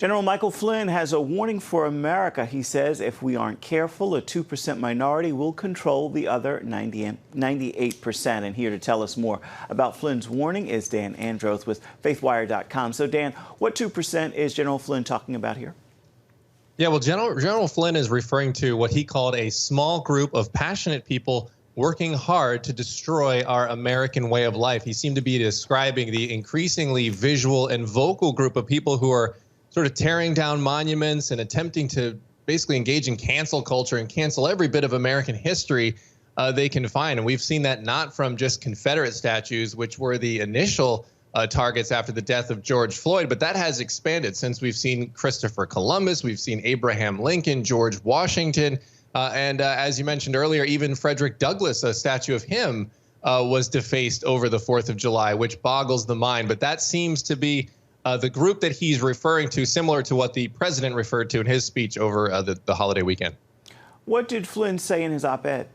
General Michael Flynn has a warning for America. He says if we aren't careful, a 2% minority will control the other 98%. And here to tell us more about Flynn's warning is Dan Andros with faithwire.com. So Dan, what 2% is General Flynn talking about here? Yeah, well, General Flynn is referring to what he called a small group of passionate people working hard to destroy our American way of life. He seemed to be describing the increasingly visual and vocal group of people who are sort of tearing down monuments and attempting to basically engage in cancel culture and cancel every bit of American history they can find. And we've seen that not from just Confederate statues, which were the initial targets after the death of George Floyd, but that has expanded since we've seen Christopher Columbus, we've seen Abraham Lincoln, George Washington, and as you mentioned earlier, even Frederick Douglass, a statue of him was defaced over the 4th of July, which boggles the mind. But that seems to be the group that he's referring to, similar to what the president referred to in his speech over the holiday weekend. What did Flynn say in his op-ed?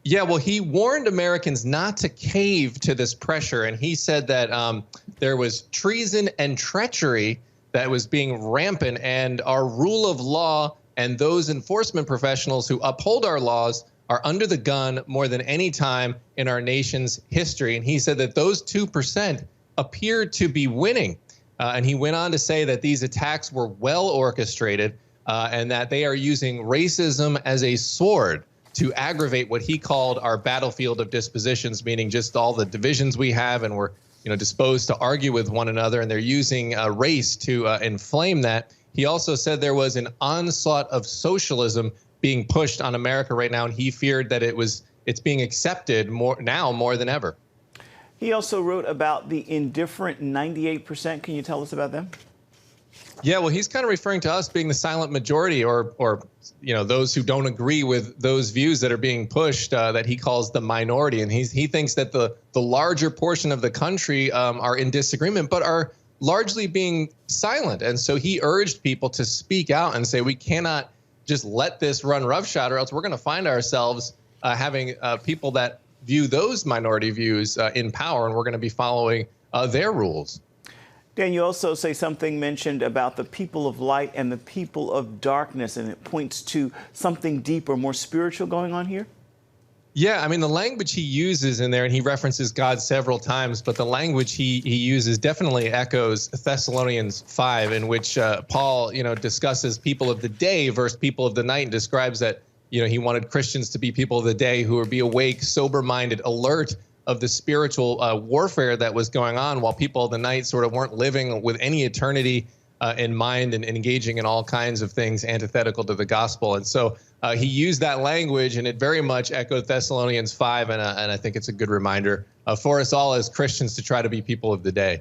Yeah, well, he warned Americans not to cave to this pressure. And he said that there was treason and treachery that was being rampant, and our rule of law and those enforcement professionals who uphold our laws are under the gun more than any time in our nation's history. And he said that those 2% appeared to be winning. And he went on to say that these attacks were well orchestrated and that they are using racism as a sword to aggravate what he called our battlefield of dispositions, meaning just all the divisions we have, and we're disposed to argue with one another, and they're using race to inflame that. He also said there was an onslaught of socialism being pushed on America right now, and he feared that it's being accepted more than ever. He also wrote about the indifferent 98%. Can you tell us about them? Yeah, well, he's kind of referring to us being the silent majority, or those who don't agree with those views that are being pushed, that he calls the minority. And he thinks that the larger portion of the country are in disagreement, but are largely being silent. And so he urged people to speak out and say, we cannot just let this run roughshod, or else we're going to find ourselves having people that view those minority views in power, and we're going to be following their rules. Dan, you also say something mentioned about the people of light and the people of darkness, and it points to something deeper, more spiritual going on here? Yeah, I mean, the language he uses in there, and he references God several times, but the language he uses definitely echoes Thessalonians 5, in which Paul, discusses people of the day versus people of the night, and describes that, he wanted Christians to be people of the day who would be awake, sober-minded, alert of the spiritual warfare that was going on, while people of the night sort of weren't living with any eternity in mind and engaging in all kinds of things antithetical to the gospel. And so he used that language, and it very much echoed Thessalonians 5, and I think it's a good reminder for us all as Christians to try to be people of the day.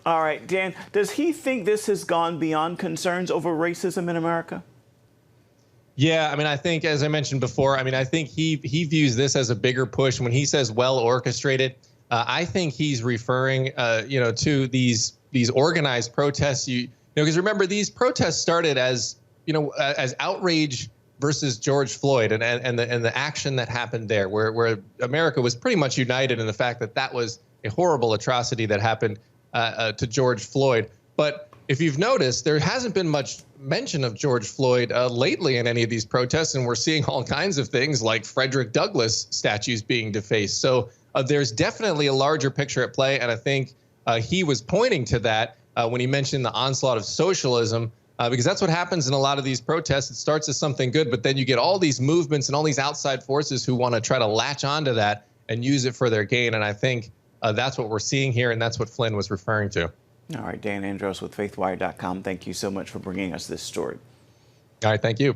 All right, Dan, does he think this has gone beyond concerns over racism in America? Yeah, I mean, I think, as I mentioned before, I think he views this as a bigger push. When he says well orchestrated, I think he's referring, to these organized protests. Because remember, these protests started as outrage versus George Floyd and the action that happened there, where America was pretty much united in the fact that that was a horrible atrocity that happened to George Floyd. But if you've noticed, there hasn't been much mention of George Floyd lately in any of these protests, and we're seeing all kinds of things like Frederick Douglass statues being defaced. So there's definitely a larger picture at play, and I think he was pointing to that when he mentioned the onslaught of socialism, because that's what happens in a lot of these protests. It starts as something good, but then you get all these movements and all these outside forces who want to try to latch onto that and use it for their gain, and I think that's what we're seeing here, and that's what Flynn was referring to. All right, Dan Andros with faithwire.com. Thank you so much for bringing us this story. All right, thank you.